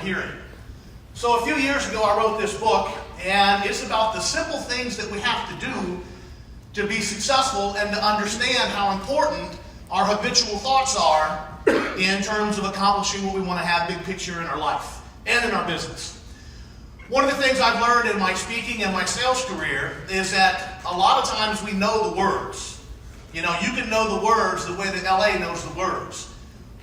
hearing. So a few years ago, I wrote this book, and it's about the simple things that we have to do to be successful and to understand how important our habitual thoughts are in terms of accomplishing what we want to have big picture in our life and in our business. One of the things I've learned in my speaking and my sales career is that a lot of times we know the words. You know, you can know the words the way that LA knows the words.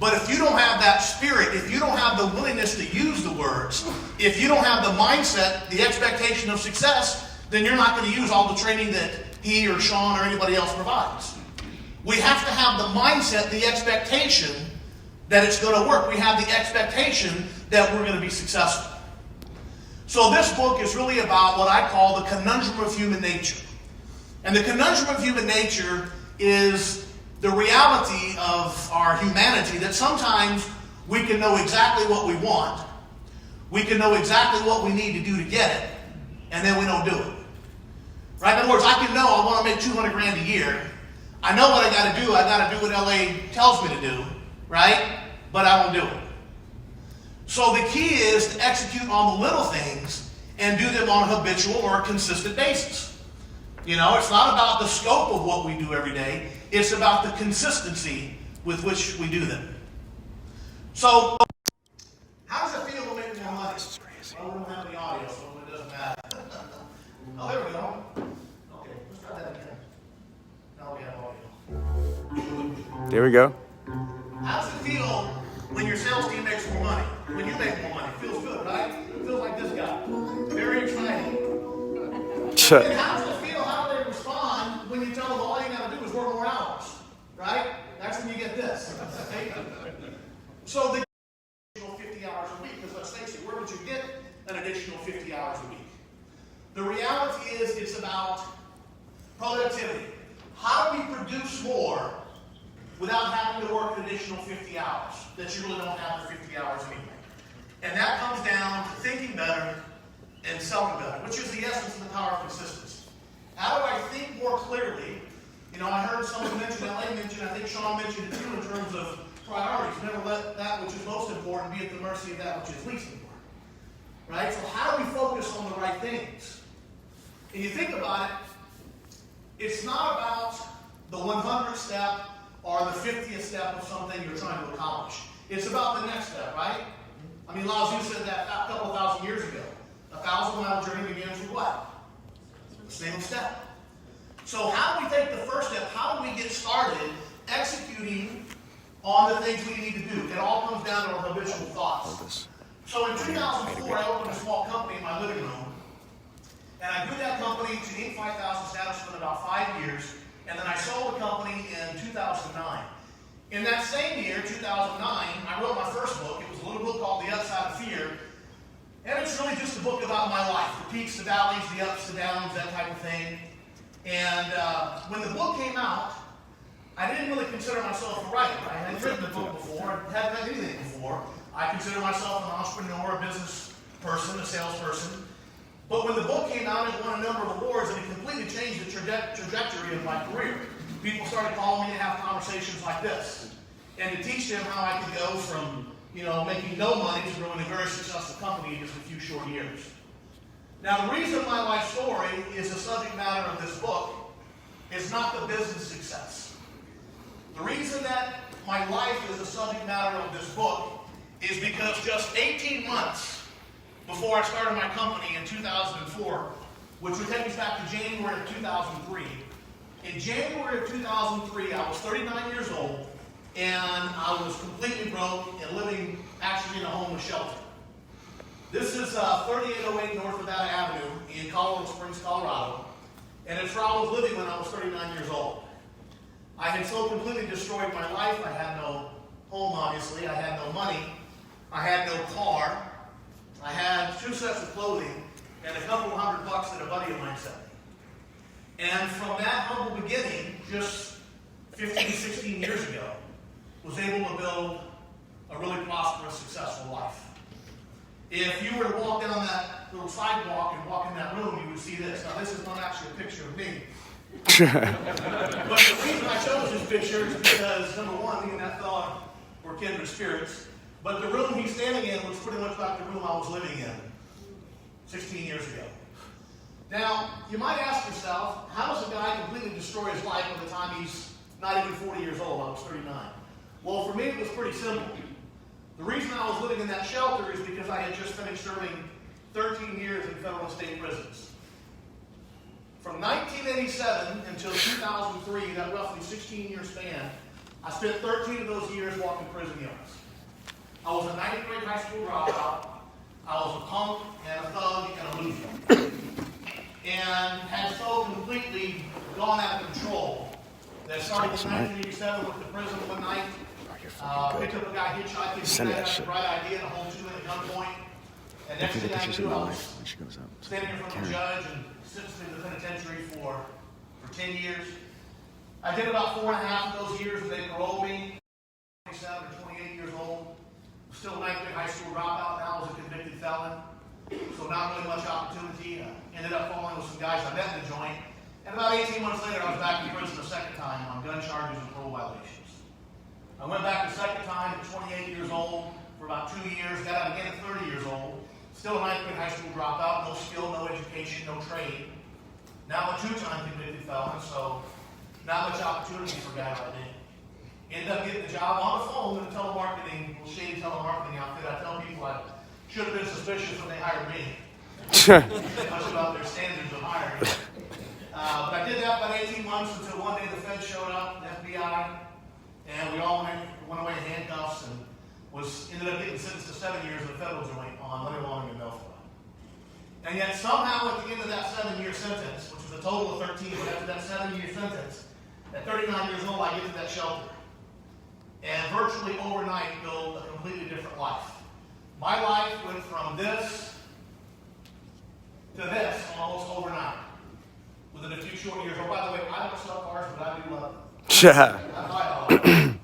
But if you don't have that spirit, if you don't have the willingness to use the words, if you don't have the mindset, the expectation of success, then you're not going to use all the training that he or Sean or anybody else provides. We have to have the mindset, the expectation that it's going to work. We have the expectation that we're going to be successful. So this book is really about what I call the conundrum of human nature. And the conundrum of human nature is the reality of our humanity, that sometimes we can know exactly what we want, we can know exactly what we need to do to get it, and then we don't do it. Right? In other words, I can know I want to make 200 grand a year. I know what I got to do. I got to do what LA tells me to do, right? But I won't do it. So the key is to execute on the little things and do them on a habitual or a consistent basis. You know, it's not about the scope of what we do every day. It's about the consistency with which we do them. So, how does it feel to make more money? Well, we don't have the audio, so it doesn't matter. Oh, there we go. Okay, let's try that again. Now we have audio. There we go. How does it feel when your sales team makes more money? When you make more money? It feels good, right? It feels like this guy. Very exciting. And how does it feel? How do they respond when you tell them all you got to do is work more hours? Right? That's when you get this. Okay? So the additional 50 hours a week, because let's face it, where would you get an additional 50 hours a week? The reality is it's about productivity. How do we produce more without having to work an additional 50 hours that you really don't have the 50 hours anyway? And that comes down to thinking better and selling better, which is the essence of the power of consistency. How do I think more clearly? You know, I heard someone mention, LA mentioned, I think Sean mentioned it too, in terms of priorities. Never let that which is most important be at the mercy of that which is least important. Right? So how do we focus on the right things? And you think about it, it's not about the 100th step or the 50th step of something you're trying to accomplish. It's about the next step, right? I mean, Lao Tzu said that a couple thousand years ago. A 1,000-mile journey begins with what? The same step. So how do we take the first step? How do we get started executing on the things we need to do? It all comes down to our habitual thoughts. So in 2004, I opened a small company in my living room. And I grew that company to Inc. 5000 status for about 5 years. And then I sold the company in 2009. In that same year, 2009, I wrote my first book. It was a little book called The Upside of Fear. And it's really just a book about my life, the peaks, the valleys, the ups, the downs, that type of thing. And when the book came out, I didn't really consider myself a writer. I hadn't written a book before, hadn't done anything before. I consider myself an entrepreneur, a business person, a salesperson. But when the book came out, it won a number of awards, and it completely changed the trajectory of my career. People started calling me to have conversations like this, and to teach them how I could go from, making no money to growing a very successful company in just a few short years. Now, the reason my life story is the subject matter of this book is not the business success. The reason that my life is the subject matter of this book is because just 18 months before I started my company in 2004, which would take us back to January of 2003. In January of 2003, I was 39 years old, and I was completely broke and living actually in a homeless shelter. This is 3808 North Nevada Avenue in Colorado Springs, Colorado, and it's where I was living when I was 39 years old. I had so completely destroyed my life. I had no home, obviously. I had no money. I had no car. I had 2 sets of clothing and a couple $100 that a buddy of mine sent me. And from that humble beginning, just 15, 16 years ago, was able to build a really prosperous, successful life. If you were to walk down that little sidewalk and walk in that room, you would see this. Now, this is not actually a picture of me. But the reason I chose this picture is because, number one, me and that fella were kindred spirits. But the room he's standing in was pretty much like the room I was living in 16 years ago. Now, you might ask yourself, how does a guy completely destroy his life by the time he's not even 40 years old? I was 39. Well, for me, it was pretty simple. The reason I was living in that shelter is because I had just finished serving 13 years in federal and state prisons. From 1987 until 2003, that roughly 16-year span, I spent 13 of those years walking prison yards. I was a 9th grade high school dropout. I was a punk and a thug and a loser. And had so completely gone out of control that starting in 1987 went to prison one night, picked up a guy hitchhiking, had the right idea to hold 2 men at gunpoint. And next thing I knew, I was standing in front of a judge and sentenced to the penitentiary for 10 years. I did about 4.5 of those years and they paroled me. 27 or 28 years old. Still a 9th grade high school dropout. Now I was a convicted felon. So not really much opportunity. Ended up falling with some guys I met in the joint. And about 18 months later, I was back in prison a second time on gun charges and parole violations. I went back the second time at 28 years old for about 2 years. Got out again at 30 years old. Still a 9th grade high school dropout. No skill, no education, no trade. Now I'm a 2-time convicted felon, so not much opportunity for a guy like me. Ended up getting a job on the phone in a telemarketing, shady telemarketing outfit. I tell people I should have been suspicious when they hired me. Much about their standards of hiring. But I did that about 18 months until one day the Fed showed up, the FBI, and we all went away in handcuffs and ended up getting sentenced to 7 years in a federal joint on money laundering and mail fraud. And yet somehow at the end of that 7-year sentence, which was a total of 13, but after that 7-year sentence, at 39 years old, I get to that shelter. And virtually overnight build a completely different life. My life went from this to this almost overnight. Within a few short years. Oh, by the way, I don't sell cars, but I do love them. I buy all of them.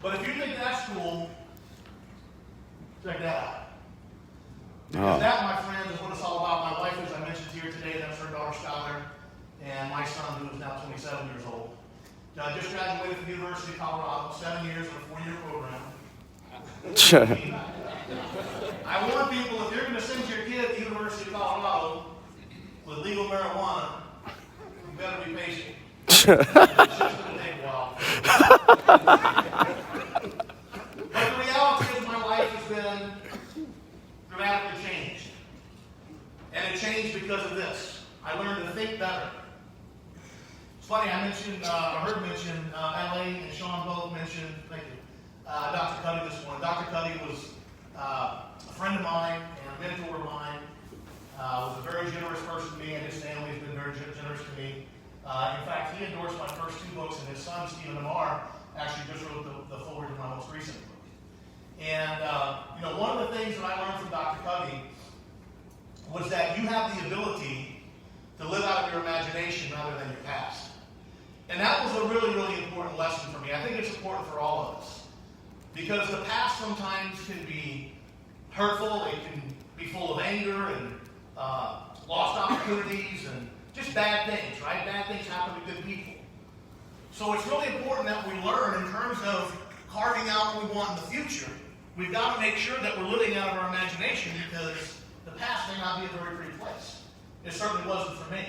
But if you think that's cool, check that out. Because that, my friends, is what it's all about. My wife, as I mentioned here today, that's her daughter, Skylar, and my son, who is now 27 years old. I just graduated from the University of Colorado, 7 years in a 4-year program. I warn people, if you're going to send your kid to the University of Colorado with legal marijuana, you better be patient. It's just going to take a while. But the reality is my life has been dramatically changed. And it changed because of this. I learned to think better. It's funny, I heard mention, LA and Sean both mentioned, thank you, Dr. Cuddy this morning. Dr. Cuddy was a friend of mine and a mentor of mine. Was a very generous person to me, and his family has been very generous to me. In fact, he endorsed my first 2 books, and his son, Stephen Amar, actually just wrote the forward to my most recent book. And, one of the things that I learned from Dr. Cuddy was that you have the ability to live out of your imagination rather than your past. And that was a really, really important lesson for me. I think it's important for all of us. Because the past sometimes can be hurtful, it can be full of anger and lost opportunities and just bad things, right? Bad things happen to good people. So it's really important that we learn in terms of carving out what we want in the future. We've got to make sure that we're living out of our imagination because the past may not be a very pretty place. It certainly wasn't for me.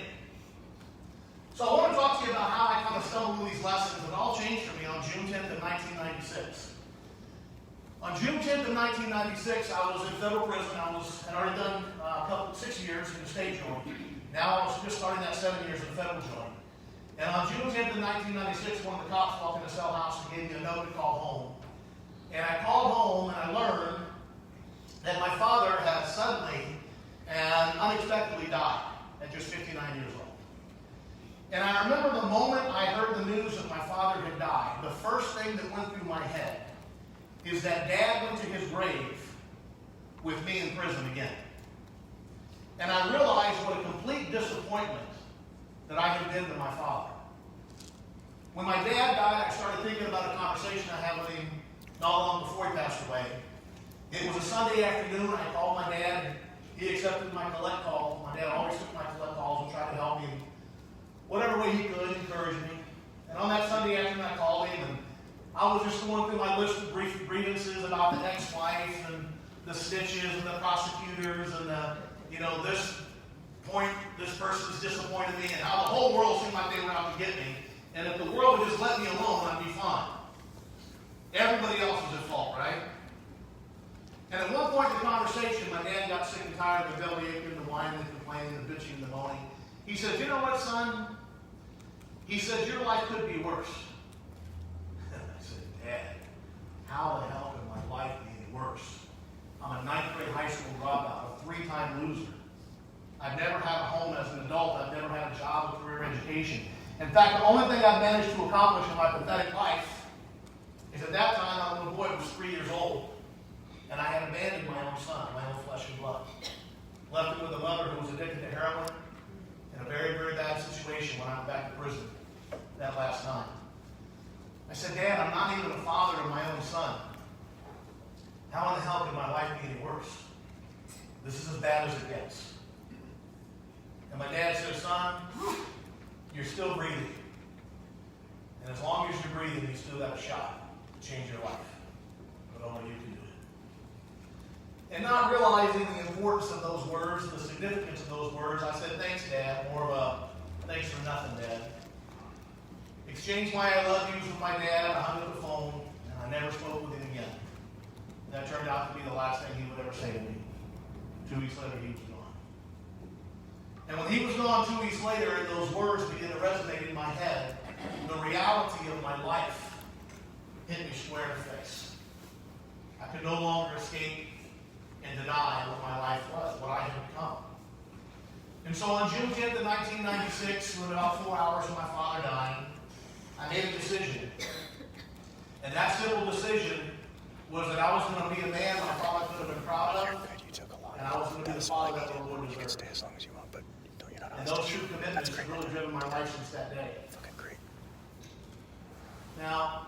So I want to talk to you about how I kind of stumbled through these lessons. It all changed for me on June 10th of 1996. On June 10th of 1996, I was in federal prison. I'd already done 6 years in the state joint. Now I was just starting that 7 years in the federal joint. And on June 10th of 1996, one of the cops walked in the cell house and gave me a note to call home. And I called home and I learned that my father had suddenly and unexpectedly died at just 59 years old. And I remember the moment I heard the news that my father had died, the first thing that went through my head is that Dad went to his grave with me in prison again. And I realized what a complete disappointment that I had been to my father. When my dad died, I started thinking about a conversation I had with him not long before he passed away. It was a Sunday afternoon. I called my dad, and he accepted my collect call. My dad always took my collect calls and tried to help me in whatever way he could, encourage me. And on that Sunday afternoon, I called him, and I was just going through my list of brief grievances about the ex-wife and the snitches and the prosecutors and the, this person's disappointed me and how the whole world seemed like they were out to get me. And if the world would just let me alone, I'd be fine. Everybody else was at fault, right? And at one point in the conversation, my dad got sick and tired of the belly aching, the whining, the complaining, the bitching, the moaning. He said, you know what, son? He said, your life could be worse. I said, Dad, how the hell could my life be any worse? I'm a 9th grade high school dropout, a 3-time loser. I've never had a home as an adult. I've never had a job or career education. In fact, the only thing I've managed to accomplish in my pathetic life is at that time, my little boy was 3 years old, and I had abandoned my own son, my own flesh and blood. Left him with a mother who was addicted to heroin in a very, very bad situation when I went back to prison that last time. I said, Dad, I'm not even a father of my own son. How in the hell could my life be any worse? This is as bad as it gets. And my dad said, son, you're still breathing. And as long as you're breathing, you still have a shot to change your life. But only you can do it. And not realizing the importance of those words, the significance of those words, I said, thanks, Dad. More of a thanks for nothing, Dad. Exchanged my I love yous with my dad. I hung up the phone, and I never spoke with him again. And that turned out to be the last thing he would ever say to me. 2 weeks later, he was gone. And when he was gone 2 weeks later, and those words began to resonate in my head, the reality of my life hit me square in the face. I could no longer escape and deny what my life was, what I had become. And so on June 10th of 1996, when about 4 hours from my father dying, I made a decision. And that simple decision was that I was going to be a man my father could have been proud of, and I was going to be the father that the Lord deserved. You can stay as long as you want, but you're not and those two commitments have really driven my life since that day. Okay, great. Now,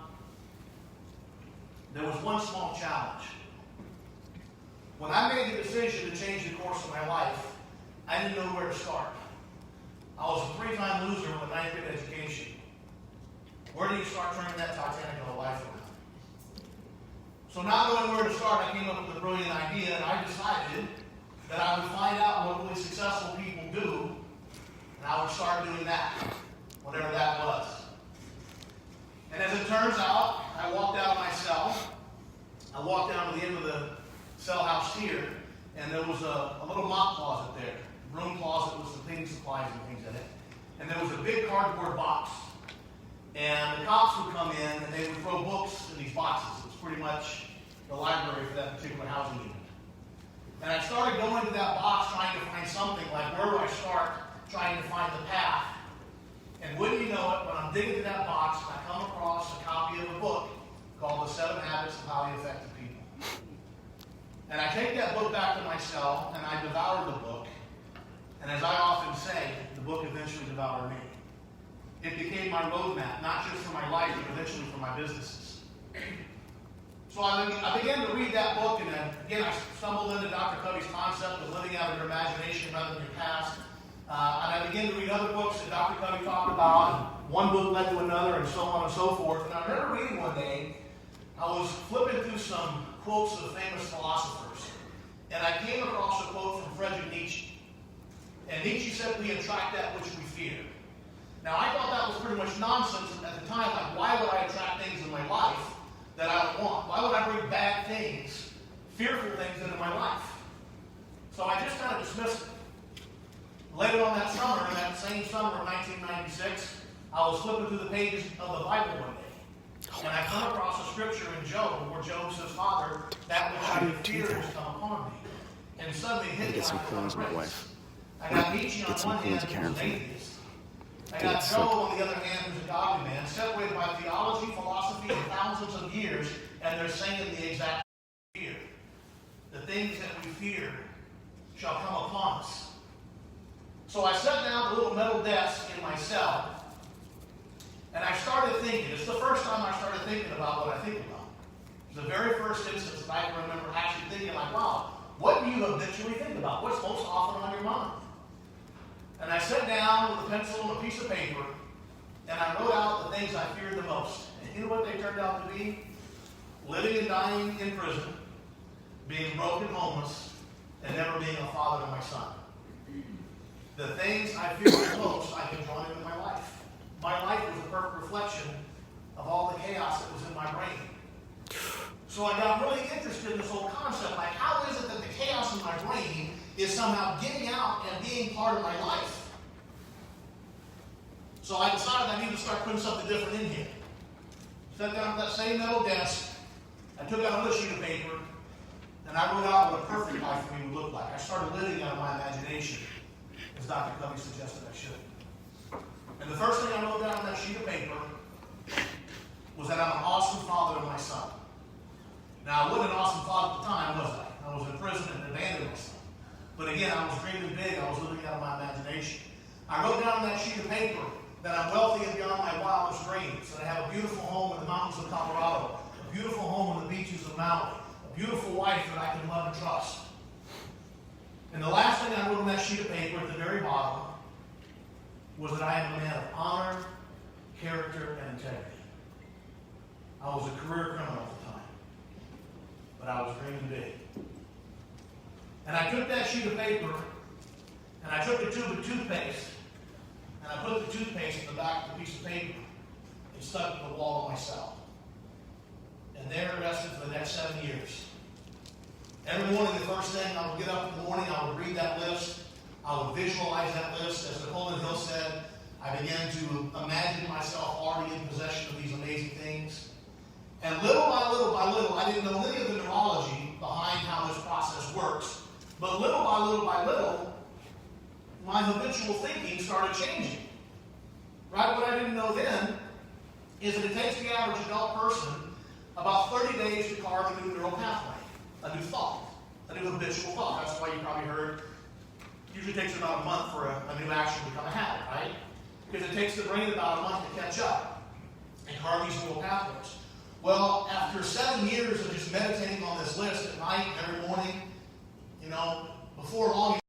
there was one small challenge. When I made the decision to change the course of my life, I didn't know where to start. I was a 3-time loser with a 9th grade education. Where do you start turning that Titanic of a life around? So not knowing where to start, I came up with a brilliant idea, and I decided that I would find out what really successful people do, and I would start doing that, whatever that was. And as it turns out, I walked out of my cell. I walked down to the end of the cell house here, and there was a little mop closet there. Room closet with some cleaning supplies and things in it. And there was a big cardboard box. And the cops would come in, and they would throw books in these boxes. It was pretty much the library for that particular housing unit. And I started going to that box trying to find something, like where do I start trying to find the path. And wouldn't you know it, when I'm digging through that box, I come across a copy of a book called The 7 Habits of Highly Effective People. And I take that book back to my cell, and I devour the book. And as I often say, the book eventually devoured me. It became my roadmap, not just for my life, but eventually for my businesses. So I began to read that book, and again, I stumbled into Dr. Covey's concept of living out of your imagination rather than your past. And I began to read other books that Dr. Covey talked about, and one book led to another, and so on and so forth. And I remember reading one day, I was flipping through some quotes of famous philosophers, and I came across a quote from Friedrich Nietzsche. And Nietzsche said, we attract that which we fear. Now, I thought that was pretty much nonsense at the time. Like, why would I attract things in my life that I don't want? Why would I bring bad things, fearful things into my life? So I just kind of dismissed it. Later on that summer, in that same summer of 1996, I was flipping through the pages of the Bible one day. And I come across a scripture in Job where Job says, Father, that which I fear has come upon me. And suddenly it hit me Get some like a clothes, my bricks. wife. I got Nietzsche on Get some one hand, clothes, who's Karen, an for me. atheist. I got Job on the other hand, who's a godly man, separated by theology, philosophy, and thousands of years, and they're saying the exact fear. The things that we fear shall come upon us. So I sat down at a little metal desk in my cell, and I started thinking. It's the first time I started thinking about what I think about. It's the very first instance that I can remember actually thinking like, wow, what do you habitually think about? What's most often on your mind? And I sat down with a pencil and a piece of paper, and I wrote out the things I feared the most. You know what they turned out to be? Living and dying in prison, being broken, homeless, and never being a father to my son. The things I fear the most, I can join into my life. My life was a perfect reflection of all the chaos that was in my brain. So I got really interested in this whole concept, like how is it that the chaos in my brain is somehow getting out and being part of my life? So I decided I need to start putting something different in here. Sat down at that same metal desk, I took out another sheet of paper, and I wrote out what a perfect life for me would look like. I started living out of my imagination, as Dr. Covey suggested I should. And the first thing I wrote down on that sheet of paper was that I'm an awesome father to my son. Now, I wasn't an awesome father at the time, was I? I was in prison and abandoned my son. But again, I was dreaming big. I was living out of my imagination. I wrote down on that sheet of paper that I'm wealthy and beyond my wildest dreams, that I have a beautiful home in the mountains of Colorado, a beautiful home on the beaches of Maui, a beautiful wife that I can love and trust. And the last thing I wrote on that sheet of paper at the very bottom was that I am a man of honor, character, and integrity. I was a career criminal at the time, but I was dreaming big. And I took that sheet of paper, and I took a tube of toothpaste, and I put the toothpaste in the back of the piece of paper and stuck it to the wall of my cell. And there it rested for the next 7 years. Every morning, the first thing, I would get up in the morning, I would read that list, I would visualize that list. As Napoleon Hill said, I began to imagine myself already in possession of these amazing things. And little by little by little, I didn't know any of the neurology behind how this process works, but little by little, my habitual thinking started changing. Right? What I didn't know then is that it takes the average adult person about 30 days to carve a new neural pathway, a new thought, a new habitual thought. That's why you probably heard it usually takes about a month for a new action to become a habit, right? Because it takes the brain about a month to catch up and carve these neural pathways. Well, after 7 years of just meditating on this list at night, every morning, before long,